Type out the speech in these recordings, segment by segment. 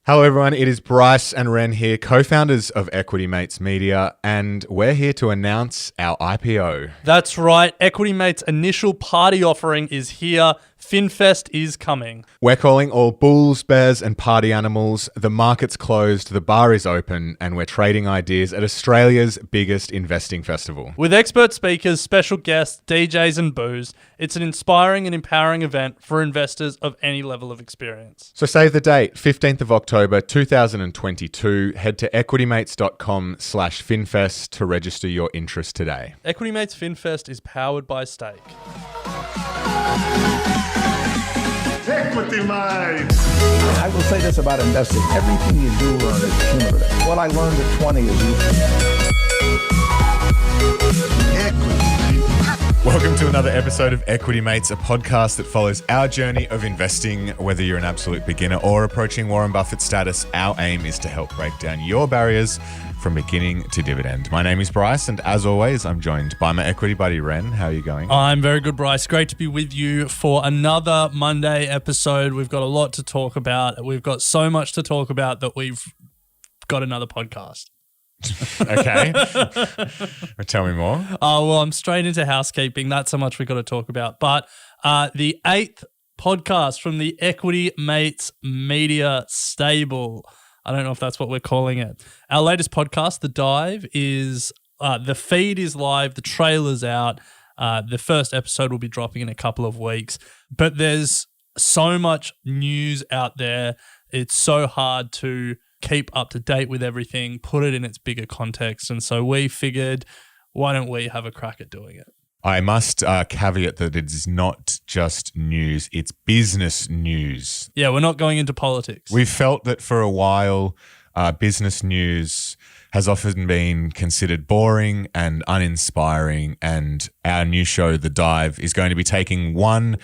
Hello everyone, it is Bryce and Ren here, co-founders of Equity Mates Media, and we're here to announce our IPO. That's right, Equity Mates' initial party offering is here. FinFest is coming. We're calling all bulls, bears and party animals. The market's closed, the bar is open, and we're trading ideas at Australia's biggest investing festival. With expert speakers, special guests, DJs and booze, it's an inspiring and empowering event for investors of any level of experience. So save the date, 15th of October 2022. Head to equitymates.com/FinFest to register your interest today. Equity Mates FinFest is powered by Stake. Equity Mates! I will say this about investing. Everything you do learn is cumulative. What I learned at 20 is useful. Equity Mates. Welcome to another episode of Equity Mates, a podcast that follows our journey of investing. Whether you're an absolute beginner or approaching Warren Buffett status, our aim is to help break down your barriers from beginning to dividend. My name is Bryce, and as always, I'm joined by my equity buddy, Ren. How are you going? I'm very good, Bryce. Great to be with you for another Monday episode. We've got a lot to talk about. We've got so much to talk about that we've got another podcast. Okay. Tell me more. Well, I'm straight into housekeeping. That's how much we've got to talk about. But the 8th podcast from the Equity Mates Media stable. I don't know if that's what we're calling it. Our latest podcast, The Dive, is the feed is live. The trailer's out. The first episode will be dropping in a couple of weeks. But there's so much news out there. It's so hard to keep up to date with everything, put it in its bigger context. And so we figured, why don't we have a crack at doing it? I must caveat that it is not just news, it's business news. Yeah, we're not going into politics. We've felt that for a while, business news has often been considered boring and uninspiring, and our new show, The Dive, is going to be taking one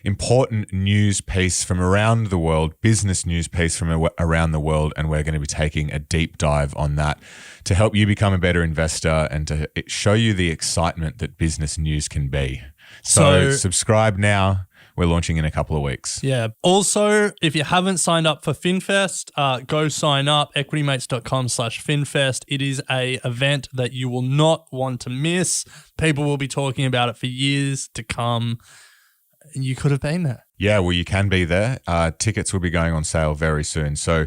important news piece from around the world, business news piece from around the world, and we're going to be taking a deep dive on that to help you become a better investor and to show you the excitement that business news can be. So subscribe now. We're launching in a couple of weeks. Yeah. Also, if you haven't signed up for FinFest, go sign up, equitymates.com/FinFest. It is a event that you will not want to miss. People will be talking about it for years to come. You could have been there. Yeah, well, you can be there. Tickets will be going on sale very soon. So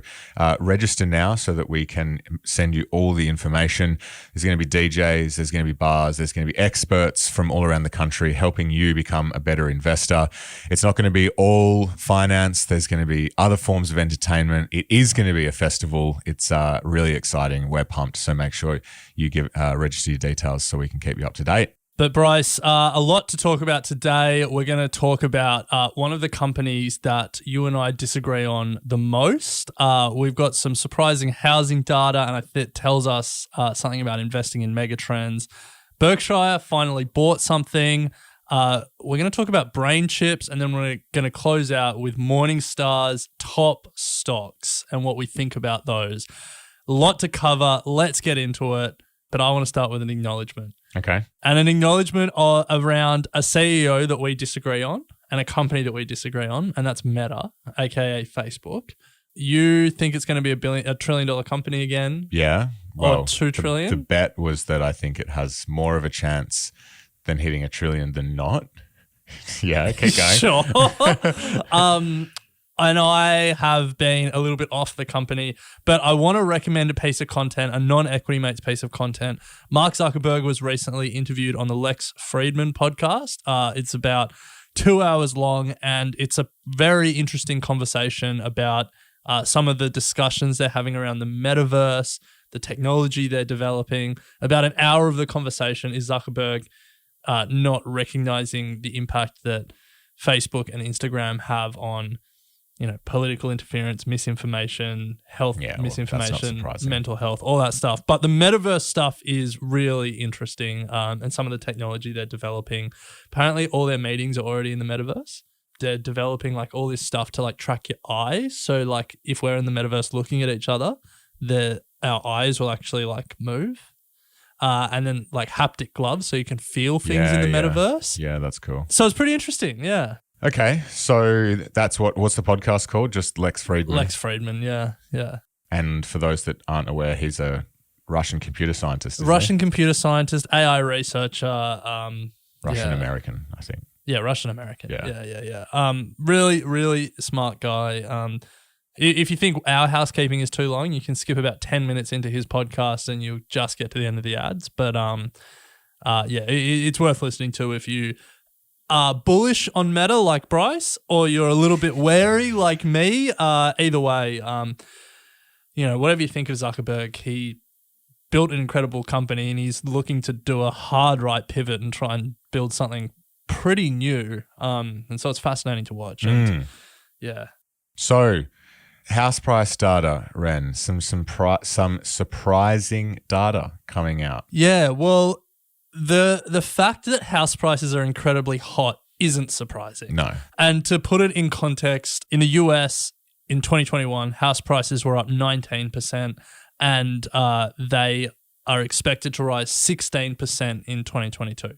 register now so that we can send you all the information. There's going to be DJs, there's going to be bars, there's going to be experts from all around the country helping you become a better investor. It's not going to be all finance. There's going to be other forms of entertainment. It is going to be a festival. It's really exciting. We're pumped. So make sure you register your details so we can keep you up to date. But Bryce, a lot to talk about today. We're going to talk about one of the companies that you and I disagree on the most. We've got some surprising housing data, and it tells us something about investing in megatrends. Berkshire finally bought something. We're going to talk about brain chips, and then we're going to close out with Morningstar's top stocks and what we think about those. A lot to cover. Let's get into it. But I want to start with an acknowledgement. Okay. And an acknowledgement around a CEO that we disagree on and a company that we disagree on, and that's Meta, aka Facebook. You think it's going to be $1 trillion company again? Yeah. Well, or $2 trillion? The bet was that I think it has more of a chance than hitting $1 trillion than not. Yeah, keep going. Sure. And I have been a little bit off the company, but I want to recommend a piece of content, a non-Equity Mates piece of content. Mark Zuckerberg was recently interviewed on the Lex Fridman podcast. It's about 2 hours long, and it's a very interesting conversation about some of the discussions they're having around the metaverse, the technology they're developing. About an hour of the conversation is Zuckerberg not recognizing the impact that Facebook and Instagram have on political interference, misinformation, health misinformation, mental health, all that stuff. But the metaverse stuff is really interesting, and some of the technology they're developing. Apparently, all their meetings are already in the metaverse. They're developing all this stuff to track your eyes. So if we're in the metaverse looking at each other, our eyes will actually move. And then haptic gloves so you can feel things in the metaverse. Yeah, that's cool. So it's pretty interesting, yeah. Okay, so that's what's the podcast called? Just Lex Friedman. Lex Friedman, yeah. And for those that aren't aware, he's a Russian computer scientist. Russian computer scientist, AI researcher. Russian American, I think. Yeah, Russian American. Yeah. Yeah. Really, really smart guy. If you think our housekeeping is too long, you can skip about 10 minutes into his podcast and you'll just get to the end of the ads. But it's worth listening to if you are bullish on Meta like Bryce, or you're a little bit wary like me. Either way, whatever you think of Zuckerberg, he built an incredible company and he's looking to do a hard right pivot and try and build something pretty new. And so it's fascinating to watch. And yeah. So house price data, Ren, some surprising data coming out. Yeah, well, the fact that house prices are incredibly hot isn't surprising. No. And to put it in context, in the US in 2021, house prices were up 19% and they are expected to rise 16% in 2022.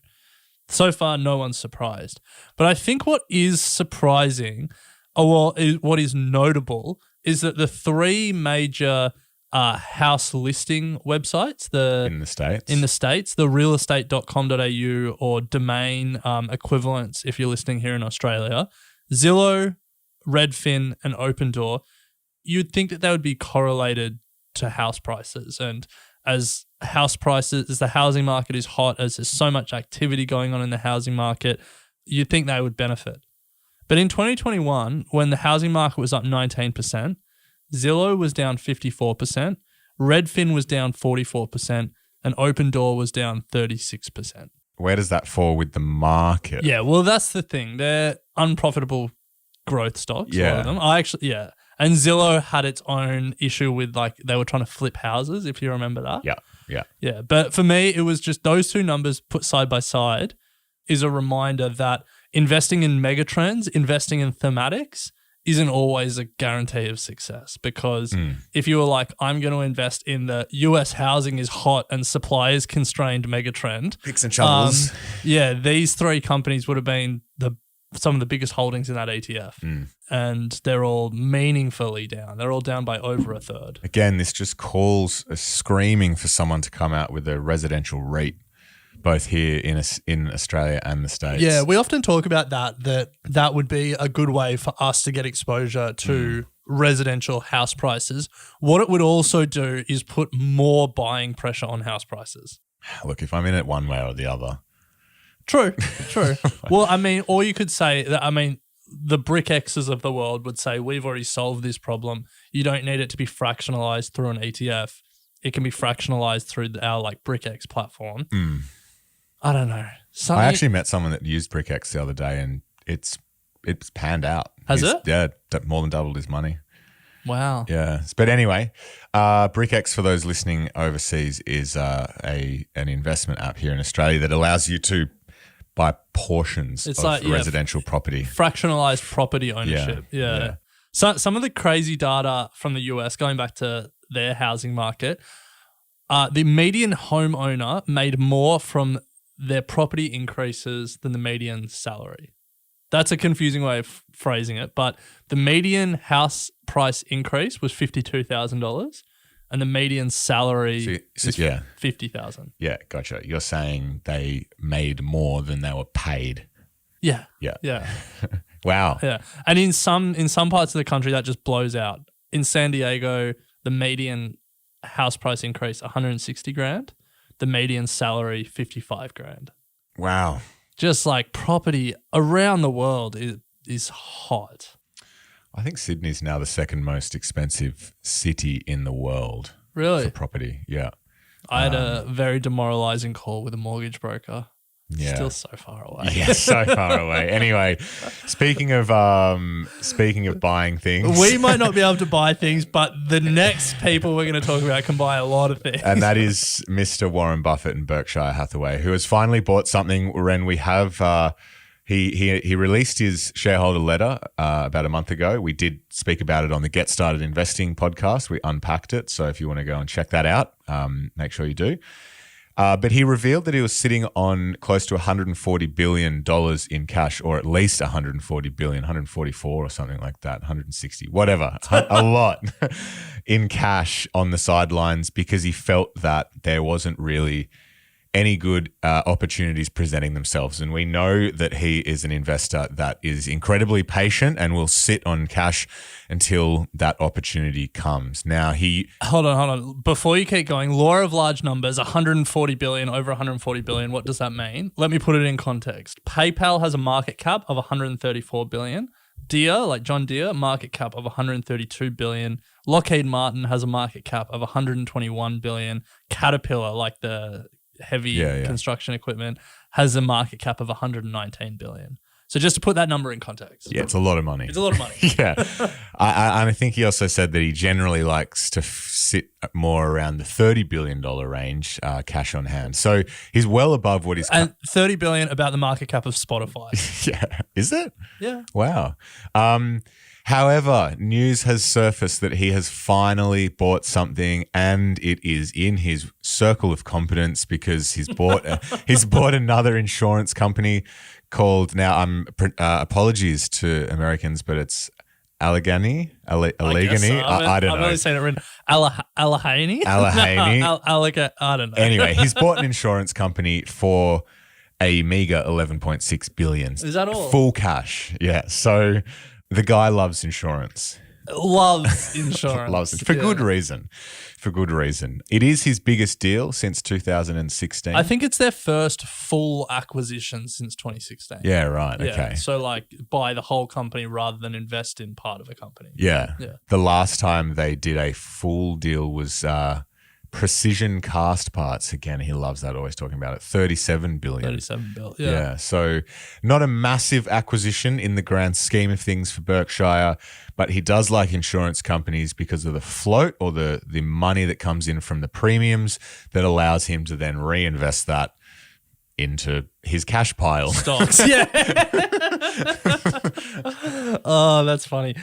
So far, no one's surprised. But I think what is surprising, what is notable, is that the three major house listing websites, in the States, the realestate.com.au or domain equivalents, if you're listening here in Australia, Zillow, Redfin, and Opendoor, you'd think that they would be correlated to house prices. And as the housing market is hot, as there's so much activity going on in the housing market, you'd think they would benefit. But in 2021, when the housing market was up 19%, Zillow was down 54%, Redfin was down 44%, and Opendoor was down 36%. Where does that fall with the market? Yeah, well, that's the thing. They're unprofitable growth stocks, a lot of them. And Zillow had its own issue with, like, they were trying to flip houses, if you remember that. Yeah. But for me, it was just those two numbers put side by side is a reminder that investing in megatrends, investing in thematics isn't always a guarantee of success, because if you were like, I'm going to invest in the US housing is hot and supply is constrained megatrend. Picks and shovels. These three companies would have been some of the biggest holdings in that ETF. And they're all meaningfully down. They're all down by over a third. Again, this just calls screaming for someone to come out with a residential REIT, both here in Australia and the States. Yeah, we often talk about that would be a good way for us to get exposure to residential house prices. What it would also do is put more buying pressure on house prices. Look, if I'm in it one way or the other. True. Well, I mean, or you could say that, the BrickXs of the world would say, we've already solved this problem. You don't need it to be fractionalized through an ETF. It can be fractionalized through our BrickX platform. I don't know. I actually met someone that used BrickX the other day, and it's panned out. Has it? Yeah, more than doubled his money. Wow. Yeah. But anyway, BrickX, for those listening overseas, is an investment app here in Australia that allows you to buy portions of residential property. Fractionalized property ownership. Yeah. So some of the crazy data from the US, going back to their housing market, the median homeowner made more from their property increases than the median salary. That's a confusing way of phrasing it, but the median house price increase was $52,000 and the median salary is $50,000. Yeah, gotcha. You're saying they made more than they were paid. Yeah. Wow. Yeah. And in some parts of the country that just blows out. In San Diego, the median house price increase $160,000, the median salary $55,000. Wow. Just like property around the world is hot. I think Sydney's now the second most expensive city in the world. Really? For property, yeah. I had a very demoralizing call with a mortgage broker. Yeah. Still so far away. Yeah, so far away. Anyway, speaking of buying things. We might not be able to buy things, but the next people we're going to talk about can buy a lot of things. And that is Mr. Warren Buffett and Berkshire Hathaway, who has finally bought something. Ren, we have he released his shareholder letter about a month ago. We did speak about it on the Get Started Investing podcast. We unpacked it. So if you want to go and check that out, make sure you do. But he revealed that he was sitting on close to $140 billion in cash, or at least $140 billion, 144 or something like that, 160, whatever, a lot in cash on the sidelines because he felt that there wasn't really any good opportunities presenting themselves. And we know that he is an investor that is incredibly patient and will sit on cash until that opportunity comes. Now Hold on. Before you keep going, law of large numbers, 140 billion, over 140 billion. What does that mean? Let me put it in context. PayPal has a market cap of 134 billion. Deere, like John Deere, market cap of 132 billion. Lockheed Martin has a market cap of 121 billion. Caterpillar, like the heavy construction equipment, has a market cap of 119 billion. So just to put that number in context. Yeah, it's a lot of money. It's a lot of money. Yeah. I think he also said that he generally likes to sit more around the $30 billion range, cash on hand. So he's well above what he's... And 30 billion about the market cap of Spotify. Yeah. Is it? Yeah. Wow. However, news has surfaced that he has finally bought something, and it is in his circle of competence because he's bought another insurance company called, now apologies to Americans, but it's Allegheny. I don't know. I'm only saying it written Allegheny. I don't know. Anyway, he's bought an insurance company for a meager 11.6 billion. Is that all? Full cash. Yeah. So the guy loves insurance. Loves insurance. Loves it. For good reason. For good reason. It is his biggest deal since 2016. I think it's their first full acquisition since 2016. Yeah, right. Yeah, Okay. so like buy the whole company rather than invest in part of a company. Yeah. Yeah. The last time they did a full deal was Precision Cast Parts. Again, he loves that, always talking about it. 37 billion. 37 billion. Yeah. So not a massive acquisition in the grand scheme of things for Berkshire, but he does like insurance companies because of the float or the money that comes in from the premiums that allows him to then reinvest that into his cash pile. Stocks. Yeah. Oh, that's funny.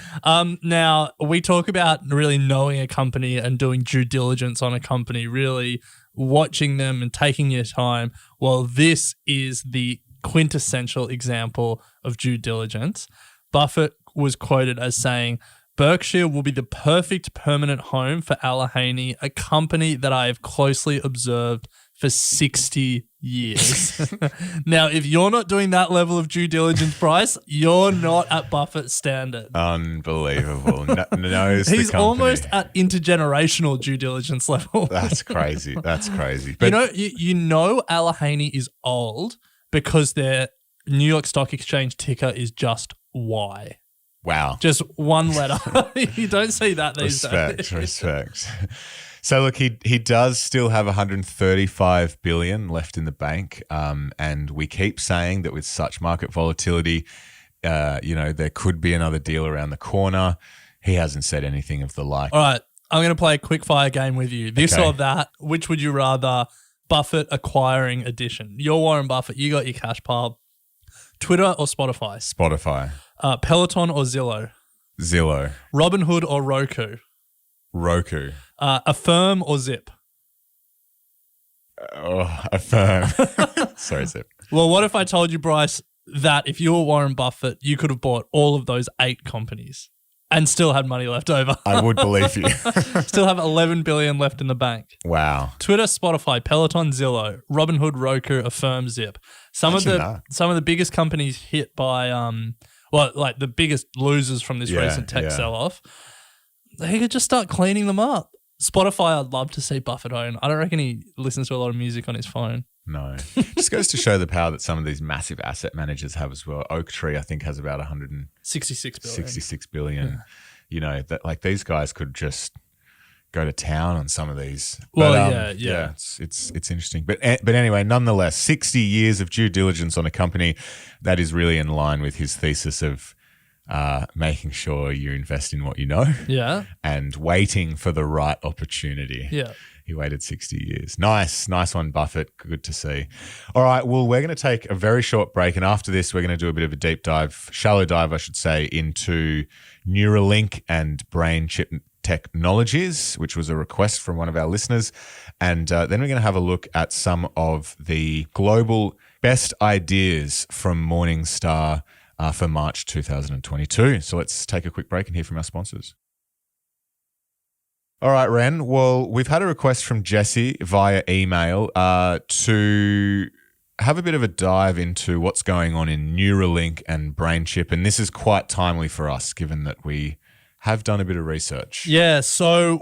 Now, we talk about really knowing a company and doing due diligence on a company, really watching them and taking your time. Well, this is the quintessential example of due diligence. Buffett was quoted as saying, "Berkshire will be the perfect permanent home for Allegheny, a company that I have closely observed for 60 years." Now, if you're not doing that level of due diligence, Bryce, you're not at Buffett's standard. Unbelievable. He's almost at intergenerational due diligence level. That's crazy. That's crazy. But You know Allegheny is old because their New York Stock Exchange ticker is just Y. Wow. Just one letter. You don't see that these days. Respect. So look, he does still have 135 billion left in the bank, and we keep saying that with such market volatility, there could be another deal around the corner. He hasn't said anything of the like. All right, I'm going to play a quick fire game with you. This Okay. or that. Which would you rather? Buffett acquiring Addition. You're Warren Buffett. You got your cash pile. Twitter or Spotify? Spotify, Peloton or Zillow? Zillow, Robinhood or Roku? Roku, Affirm or Zip? Affirm. Sorry, Zip. Well, what if I told you, Bryce, that if you were Warren Buffett, you could have bought all of those 8 companies and still had money left over? I would believe you. Still have 11 billion left in the bank. Wow. Twitter, Spotify, Peloton, Zillow, Robinhood, Roku, Affirm, Zip. Some of the biggest companies hit by like the biggest losers from this recent tech sell-off. They could just start cleaning them up. Spotify, I'd love to see Buffett own. I don't reckon he listens to a lot of music on his phone. No. Just goes to show the power that some of these massive asset managers have as well. Oaktree, I think, has about 166 billion. Yeah. That like these guys could just go to town on some of these. Well, yeah. It's interesting. But anyway, nonetheless, 60 years of due diligence on a company that is really in line with his thesis of making sure you invest in what you know. Yeah. And waiting for the right opportunity. Yeah. He waited 60 years. Nice one, Buffett. Good to see. All right, well, we're going to take a very short break, and after this, we're going to do a bit of a deep dive, shallow dive, I should say, into Neuralink and brain chip technologies, which was a request from one of our listeners. And then we're going to have a look at some of the global best ideas from Morningstar for March 2022. So let's take a quick break and hear from our sponsors. All right, Ren. Well, we've had a request from Jesse via email to have a bit of a dive into what's going on in Neuralink and BrainChip. And this is quite timely for us, given that we have done a bit of research. Yeah, so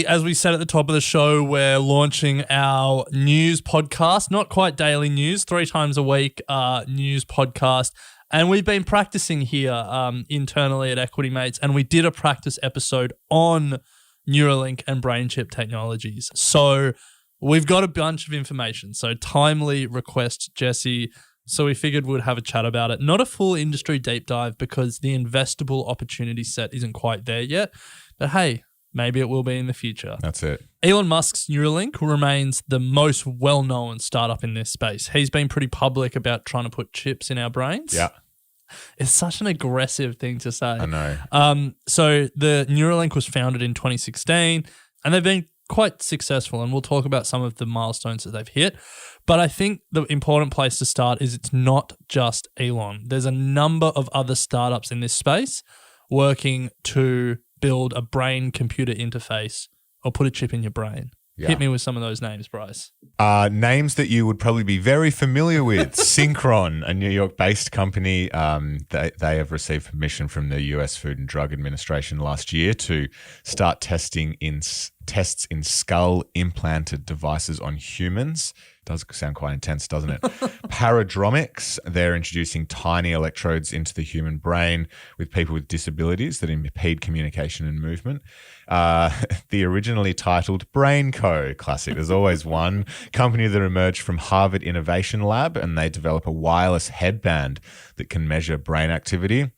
as we said at the top of the show, we're launching our news podcast, not quite daily news, 3 times a week news podcast. And we've been practicing here internally at Equity Mates, and we did a practice episode on Neuralink and BrainChip technologies. So we've got a bunch of information. So timely request, Jesse. So we figured we'd have a chat about it. Not a full industry deep dive because the investable opportunity set isn't quite there yet. But hey, maybe it will be in the future. That's it. Elon Musk's Neuralink remains the most well-known startup in this space. He's been pretty public about trying to put chips in our brains. Yeah. It's such an aggressive thing to say. I know. So the Neuralink was founded in 2016 and they've been quite successful, and we'll talk about some of the milestones that they've hit. But I think the important place to start is it's not just Elon. There's a number of other startups in this space working to build a brain-computer interface or put a chip in your brain. Yeah. Hit me with some of those names, Bryce. Names that you would probably be very familiar with. Synchron, a New York-based company. They have received permission from the US Food and Drug Administration last year to start tests in skull-implanted devices on humans. Does sound quite intense, doesn't it? Paradromics, they're introducing tiny electrodes into the human brain with people with disabilities that impede communication and movement. The originally titled Brain Co. classic. There's always one company that emerged from Harvard Innovation Lab, and they develop a wireless headband that can measure brain activity.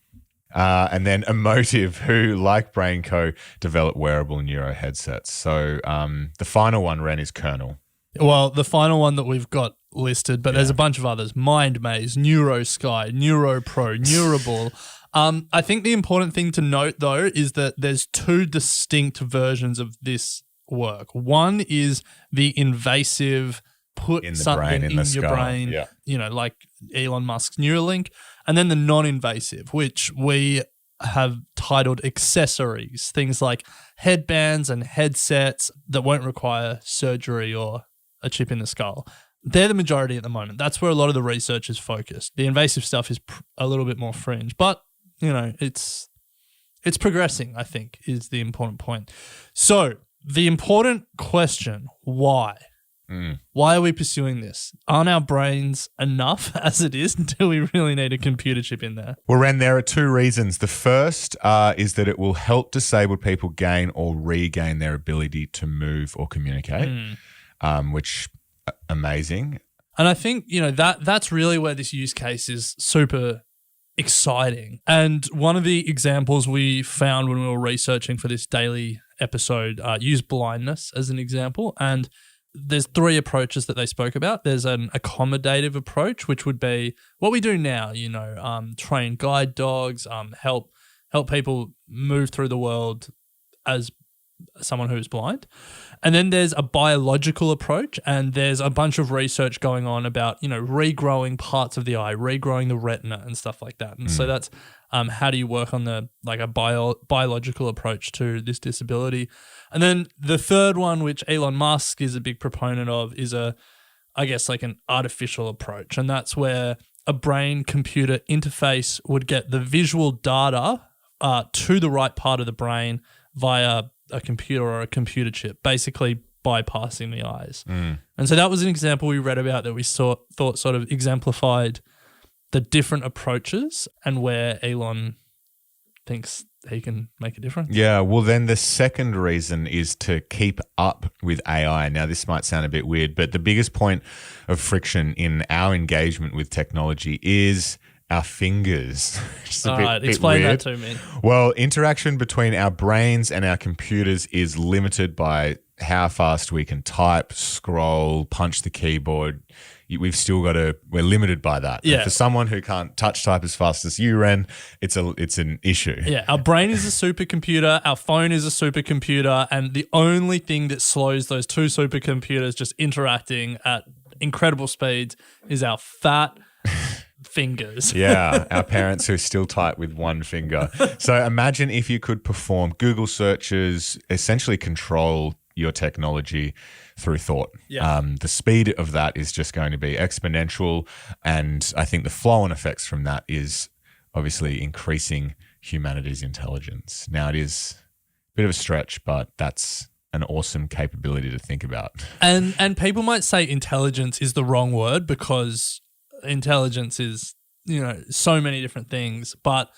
And then Emotive, who, like Brain Co., develop wearable neuro headsets. So the final one, Ren, is Kernel. Well, the final one that we've got listed, but there's a bunch of others. MindMaze, NeuroSky, NeuroPro, Neurable. I think the important thing to note, though, is that there's 2 distinct versions of this work. One is the invasive put in the something brain, in in the your skull. brain, Yeah. Like Elon Musk's Neuralink, and then the non-invasive, which we have titled accessories, things like headbands and headsets that won't require surgery or a chip in the skull. They're the majority at the moment. That's where a lot of the research is focused. The invasive stuff is a little bit more fringe, but it's progressing, I think, is the important point. So the important question, why? Why are we pursuing this? Aren't our brains enough as it is? Do we really need a computer chip in there? Well, Ren, there are 2 reasons. The first is that it will help disabled people gain or regain their ability to move or communicate, which amazing. And I think, that's really where this use case is super exciting. And one of the examples we found when we were researching for this daily episode used blindness as an example. And there's 3 approaches that they spoke about. There's an accommodative approach, which would be what we do now, train guide dogs, help people move through the world as someone who's blind. And then there's a biological approach, and there's a bunch of research going on about, regrowing parts of the eye, regrowing the retina and stuff like that. And so that's how do you work on a biological approach to this disability. And then the third one, which Elon Musk is a big proponent of, is an artificial approach. And that's where a brain-computer interface would get the visual data to the right part of the brain via a computer or a computer chip, basically bypassing the eyes. And so that was an example we read about that we thought sort of exemplified the different approaches and where Elon thinks he can make a difference. Yeah, well, then the second reason is to keep up with AI. Now, this might sound a bit weird, but the biggest point of friction in our engagement with technology is our fingers. All right, explain that to me. Well, interaction between our brains and our computers is limited by how fast we can type, scroll, punch the keyboard. We've still got we're limited by that. Yeah. And for someone who can't touch type as fast as you, Ren, it's an issue. Yeah, our brain is a supercomputer, our phone is a supercomputer, and the only thing that slows those two supercomputers just interacting at incredible speeds is our fat fingers. Yeah, our parents who still type with one finger. So imagine if you could perform Google searches, essentially control your technology through thought. Yeah. The speed of that is just going to be exponential. And I think the flow-on effects from that is obviously increasing humanity's intelligence. Now, it is a bit of a stretch, but that's an awesome capability to think about. And people might say intelligence is the wrong word because intelligence is, so many different things. But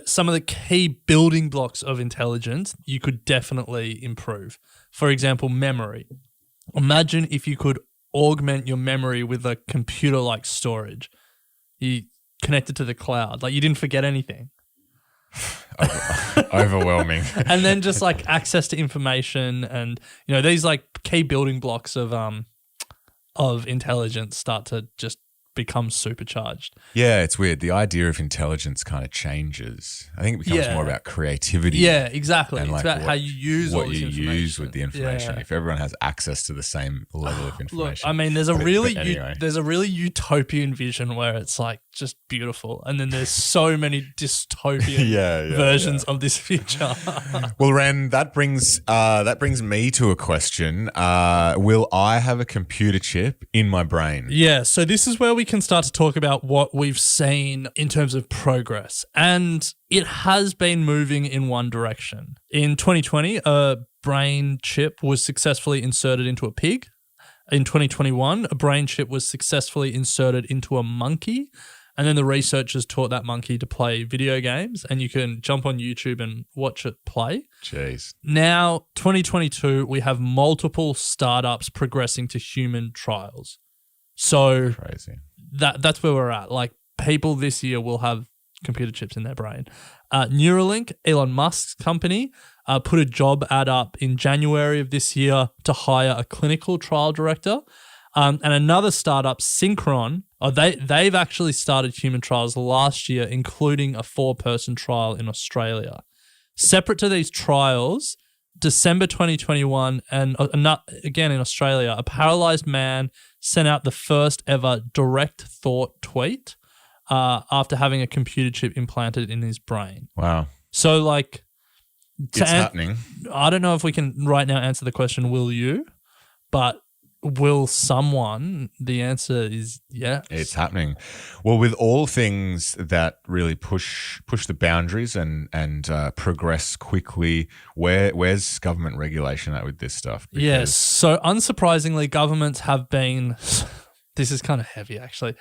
some of the key building blocks of intelligence you could definitely improve. For example, memory. Imagine if you could augment your memory with a computer-like storage. You connect it to the cloud. Like you didn't forget anything. Overwhelming. And then just like access to information and, these like key building blocks of intelligence start to just become supercharged. Yeah, it's weird. The idea of intelligence kind of changes. I think it becomes more about creativity. Yeah, exactly. And it's about how you use all this information. Use with the information. Yeah. If everyone has access to the same level of information. Look, I mean, there's a really anyway. utopian vision where it's like just beautiful, and then there's so many dystopian versions of this future. Well, Ren, that brings me to a question. Will I have a computer chip in my brain? Yeah, so this is where we can start to talk about what we've seen in terms of progress. And it has been moving in one direction. In 2020, a brain chip was successfully inserted into a pig. In 2021, a brain chip was successfully inserted into a monkey. And then the researchers taught that monkey to play video games, and you can jump on YouTube and watch it play. Jeez. Now, 2022, we have multiple startups progressing to human trials. So Crazy. That's where we're at. Like people this year will have computer chips in their brain. Neuralink, Elon Musk's company, put a job ad up in January of this year to hire a clinical trial director. And another startup, Synchron, they've actually started human trials last year, including a 4-person trial in Australia. Separate to these trials, December 2021, and again in Australia, a paralyzed man sent out the first ever direct thought tweet after having a computer chip implanted in his brain. Wow. So like... It's happening. I don't know if we can right now answer the question, will you? But... will someone? The answer is yes. It's happening. Well, with all things that really push the boundaries and progress quickly, where's government regulation at with this stuff? Yes. So unsurprisingly, governments have been. This is kind of heavy, actually.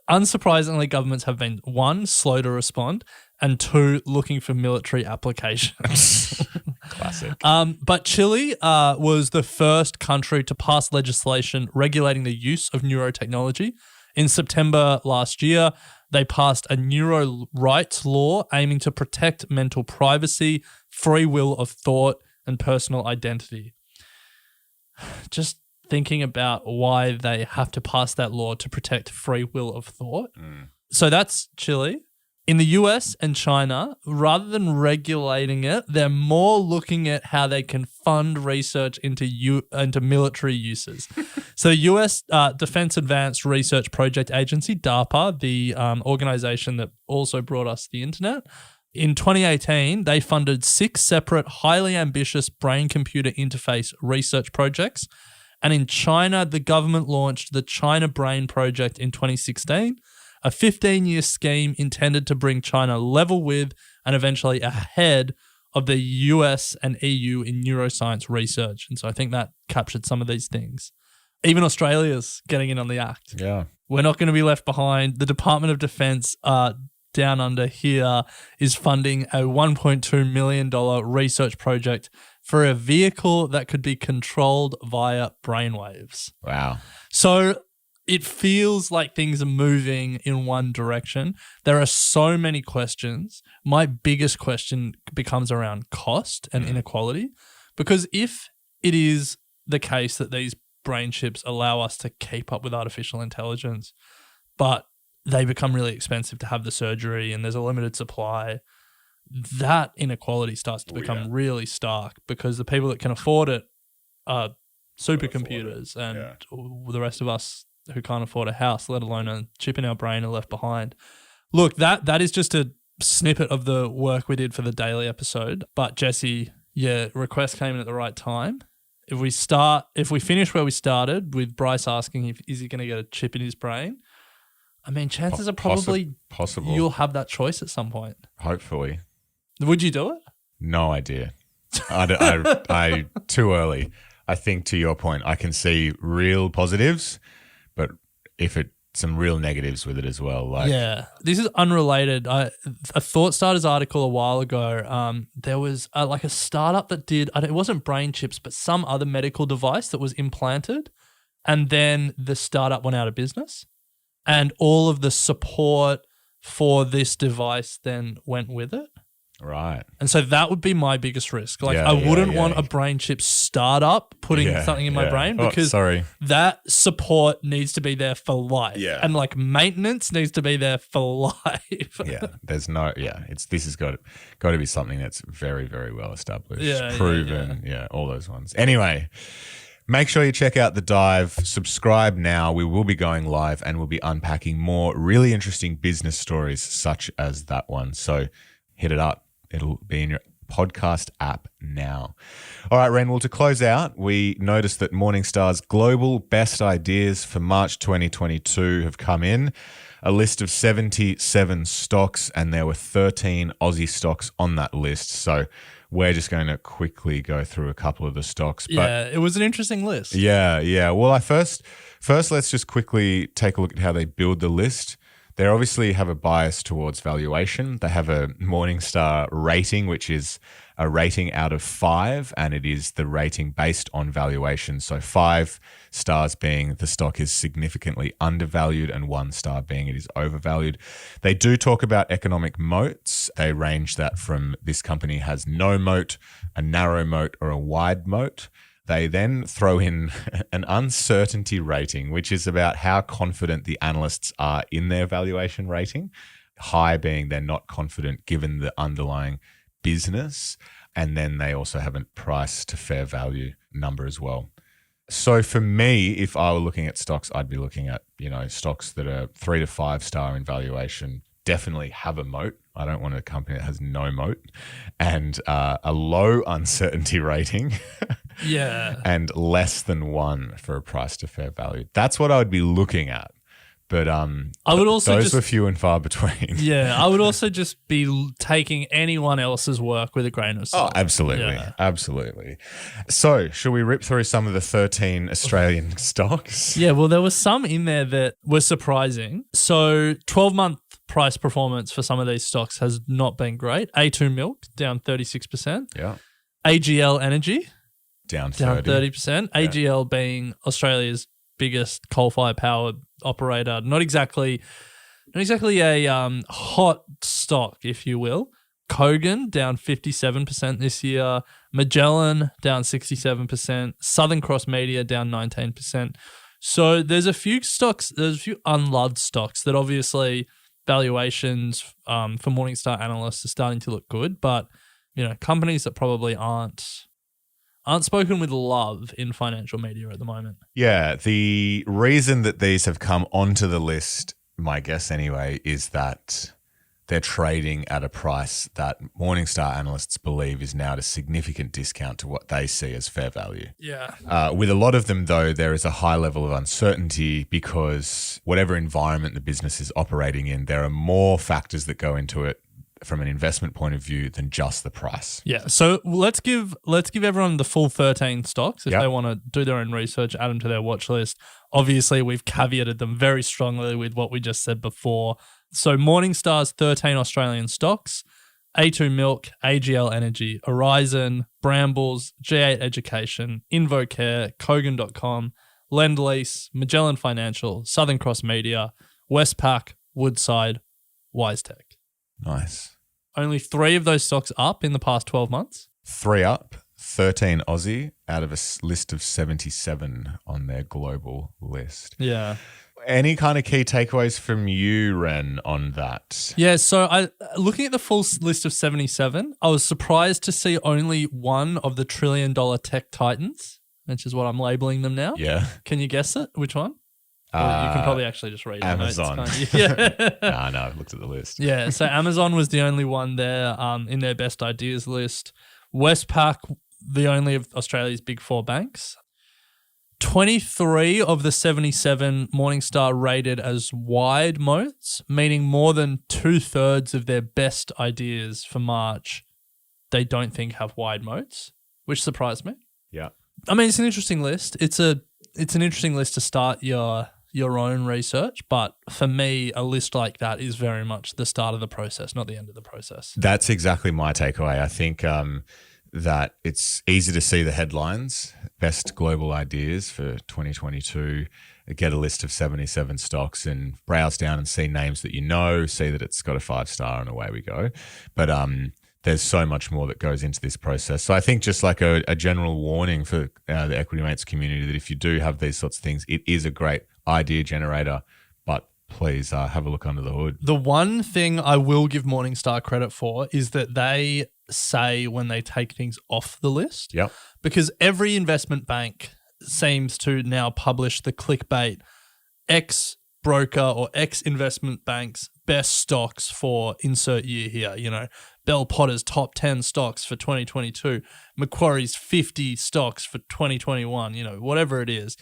Unsurprisingly, governments have been 1, slow to respond, and 2, looking for military applications. Classic. But Chile was the first country to pass legislation regulating the use of neurotechnology. In September last year, they passed a neuro rights law aiming to protect mental privacy, free will of thought, and personal identity. Just thinking about why they have to pass that law to protect free will of thought. So that's Chile. In the US and China, rather than regulating it, they're more looking at how they can fund research into military uses. So the US Defense Advanced Research Project Agency, DARPA, the organization that also brought us the internet, in 2018, they funded 6 separate, highly ambitious brain-computer interface research projects. And in China, the government launched the China Brain Project in 2016, a 15-year scheme intended to bring China level with and eventually ahead of the US and EU in neuroscience research. And so I think that captured some of these things. Even Australia's getting in on the act. Yeah. We're not going to be left behind. The Department of Defense down under here is funding a $1.2 million research project for a vehicle that could be controlled via brainwaves. Wow. So it feels like things are moving in one direction. There are so many questions. My biggest question becomes around cost and inequality, because if it is the case that these brain chips allow us to keep up with artificial intelligence, but they become really expensive to have the surgery and there's a limited supply, that inequality starts to become really stark because the people that can afford it are supercomputers and the rest of us who can't afford a house, let alone a chip in our brain, are left behind. Look, that is just a snippet of the work we did for the daily episode. But Jesse, request came in at the right time. If we finish where we started with Bryce asking is he going to get a chip in his brain, I mean, chances are probably possible. You'll have that choice at some point. Hopefully. Would you do it? No idea. I too early. I think to your point, I can see real positives, but some real negatives with it as well. This is unrelated. A Thought Starters article a while ago, there was like a startup that did, it wasn't brain chips, but some other medical device that was implanted, and then the startup went out of business, and all of the support for this device then went with it. Right. And so that would be my biggest risk. I wouldn't want a brain chip startup putting something in my brain because that support needs to be there for life. Yeah. And maintenance needs to be there for life. This has got to be something that's very, very well established, proven, all those ones. Anyway, make sure you check out The Dive. Subscribe now. We will be going live and we'll be unpacking more really interesting business stories such as that one. So hit it up. It'll be in your podcast app now. All right, Ren, well, to close out, we noticed that Morningstar's global best ideas for March 2022 have come in. A list of 77 stocks, and there were 13 Aussie stocks on that list. So we're just going to quickly go through a couple of the stocks. It was an interesting list. Yeah. Well, first let's just quickly take a look at how they build the list. They obviously have a bias towards valuation. They have a Morningstar rating, which is a rating out of 5, and it is the rating based on valuation. So 5 stars being the stock is significantly undervalued and 1 star being it is overvalued. They do talk about economic moats. They range that from this company has no moat, a narrow moat, or a wide moat. They then throw in an uncertainty rating, which is about how confident the analysts are in their valuation rating. High being they're not confident given the underlying business. And then they also have a price to fair value number as well. So for me, if I were looking at stocks, I'd be looking at, stocks that are 3 to 5 star in valuation, definitely have a moat. I don't want a company that has no moat, and a low uncertainty rating. And less than 1 for a price to fair value. That's what I would be looking at. But I would also those were few and far between. I would also just be taking anyone else's work with a grain of salt. Oh, absolutely. Absolutely. So should we rip through some of the 13 Australian stocks? Yeah, well, there was some in there that were surprising. So 12-month price performance for some of these stocks has not been great. A2 Milk, down 36%. Yeah. AGL Energy, down 30%. AGL being Australia's biggest coal-fired power operator. Not exactly a hot stock, if you will. Kogan down 57% this year. Magellan down 67%. Southern Cross Media down 19%. So there's a few unloved stocks that obviously valuations for Morningstar analysts are starting to look good, but companies that probably aren't spoken with love in financial media at the moment. Yeah, the reason that these have come onto the list, my guess anyway, is that they're trading at a price that Morningstar analysts believe is now at a significant discount to what they see as fair value. Yeah. With a lot of them, though, there is a high level of uncertainty because whatever environment the business is operating in, there are more factors that go into it from an investment point of view than just the price. Yeah. So let's give everyone the full 13 stocks if they want to do their own research, add them to their watch list. Obviously, we've caveated them very strongly with what we just said before. So Morningstar's 13 Australian stocks: A2 Milk, AGL Energy, Horizon, Brambles, G8 Education, InvoCare, Kogan.com, Lendlease, Magellan Financial, Southern Cross Media, Westpac, Woodside, WiseTech. Nice. Only 3 of those stocks up in the past 12 months. 3 up. 13 Aussie out of a list of 77 on their global list. Yeah. Any kind of key takeaways from you, Ren, on that? Yeah, so looking at the full list of 77, I was surprised to see only one of the $1 trillion tech titans, which is what I'm labeling them now. Yeah. Can you guess it? Which one? Well, you can probably actually just read Amazon. the notes, can't you? Yeah. No, I've looked at the list. Yeah, so Amazon was the only one there in their best ideas list. Westpac, the only of Australia's big four banks. 23 of the 77 Morningstar rated as wide moats, meaning more than 2/3 of their best ideas for March they don't think have wide moats, which surprised me. Yeah. I mean, it's an interesting list. It's an interesting list to start your own research, but for me, a list like that is very much the start of the process, not the end of the process. That's exactly my takeaway. I think that it's easy to see the headlines, best global ideas for 2022, get a list of 77 stocks and browse down and see names that you know, see that it's got a 5-star and away we go. But there's so much more that goes into this process. So I think just like a general warning for the Equity Mates community that if you do have these sorts of things, it is a great idea generator, but please have a look under the hood. The one thing I will give Morningstar credit for is that they say when they take things off the list. Yep. Because every investment bank seems to now publish the clickbait X broker or X investment bank's best stocks for insert year here. You know, Bell Potter's top 10 stocks for 2022, Macquarie's 50 stocks for 2021, you know, whatever it is.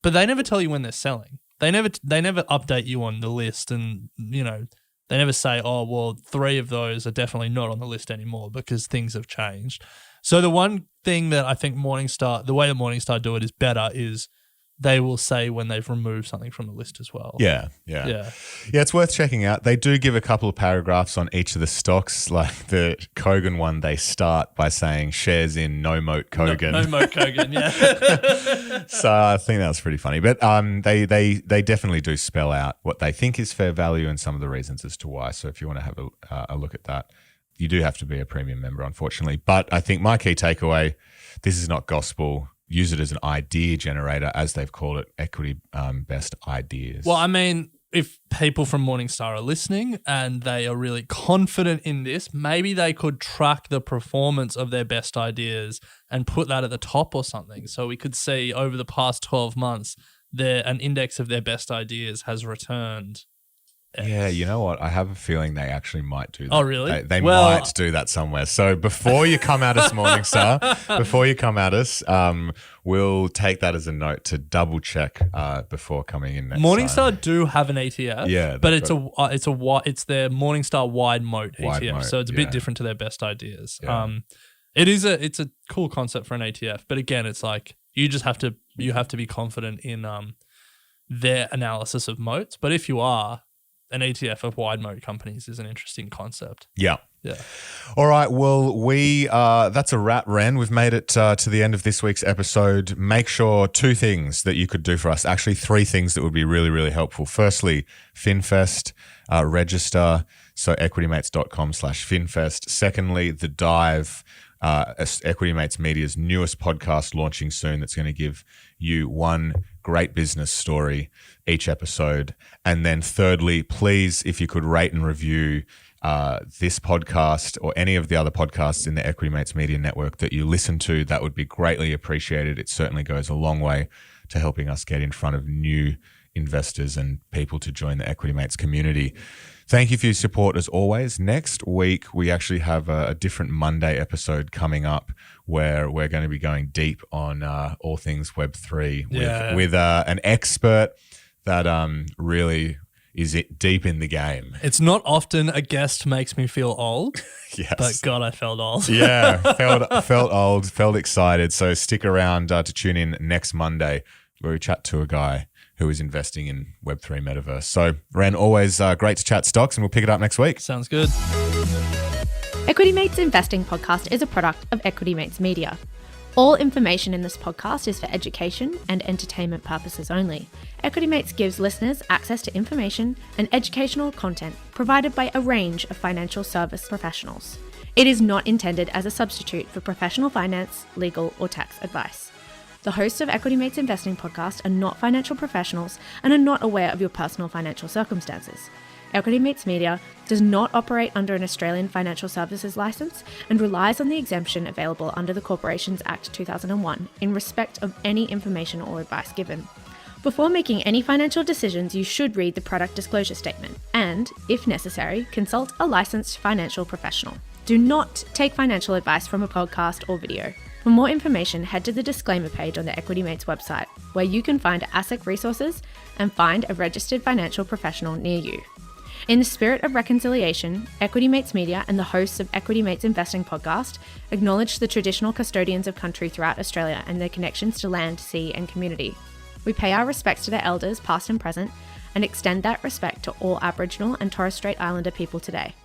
But they never tell you when they're selling. They never update you on the list, and, you know, they never say, oh, well, 3 of those are definitely not on the list anymore because things have changed. So the one thing that I think Morningstar, the way that Morningstar do it is better is they will say when they've removed something from the list as well. Yeah. It's worth checking out. They do give a couple of paragraphs on each of the stocks. Like the Kogan one, they start by saying shares in no moat Kogan. No moat Kogan, yeah. So I think that's pretty funny. But they definitely do spell out what they think is fair value and some of the reasons as to why. So if you want to have a look at that, you do have to be a premium member, unfortunately. But I think my key takeaway, this is not gospel. Use it as an idea generator, as they've called it, equity best ideas. Well, I mean, if people from Morningstar are listening and they are really confident in this, maybe they could track the performance of their best ideas and put that at the top or something. So we could see over the past 12 months, an index of their best ideas has returned. Yeah, you know what? I have a feeling they actually might do that. Oh, really? They might do that somewhere. So before you come at us, Morningstar, we'll take that as a note to double check before coming in next Morningstar time. do have an ETF, yeah, but it's their Morningstar wide moat ETF, moat, so it's a bit different to their best ideas. Yeah. It's a cool concept for an ETF, but again, it's like you have to be confident in their analysis of moats. But if you are, an ETF of wide moat companies is an interesting concept. Yeah. Yeah. All right. Well, that's a wrap, Ren. We've made it to the end of this week's episode. Make sure 2 things that you could do for us. Actually, 3 things that would be really, really helpful. Firstly, FinFest, register. So equitymates.com/FinFest. Secondly, The Dive, Equity Mates Media's newest podcast launching soon that's going to give you one great business story each episode. And then thirdly, please, if you could rate and review this podcast or any of the other podcasts in the Equity Mates Media Network that you listen to, that would be greatly appreciated. It certainly goes a long way to helping us get in front of new investors and people to join the Equity Mates community. Thank you for your support as always. Next week, we actually have a different Monday episode coming up where we're going to be going deep on all things Web3 with an expert that really is deep in the game. It's not often a guest makes me feel old, yes. But God, I felt old. Yeah, felt old, felt excited. So stick around to tune in next Monday where we chat to a guy who is investing in Web3 metaverse. So, Ren, always great to chat stocks, and we'll pick it up next week. Sounds good. Equity Mates Investing Podcast is a product of Equity Mates Media. All information in this podcast is for education and entertainment purposes only. Equity Mates gives listeners access to information and educational content provided by a range of financial service professionals. It is not intended as a substitute for professional finance, legal, or tax advice. The hosts of Equity Mates Investing Podcast are not financial professionals and are not aware of your personal financial circumstances. Equity Mates Media does not operate under an Australian Financial Services Licence and relies on the exemption available under the Corporations Act 2001 in respect of any information or advice given. Before making any financial decisions, you should read the product disclosure statement and, if necessary, consult a licensed financial professional. Do not take financial advice from a podcast or video. For more information, head to the disclaimer page on the Equity Mates website, where you can find ASIC resources and find a registered financial professional near you. In the spirit of reconciliation, Equity Mates Media and the hosts of Equity Mates Investing Podcast acknowledge the traditional custodians of country throughout Australia and their connections to land, sea, and community. We pay our respects to their elders, past and present, and extend that respect to all Aboriginal and Torres Strait Islander people today.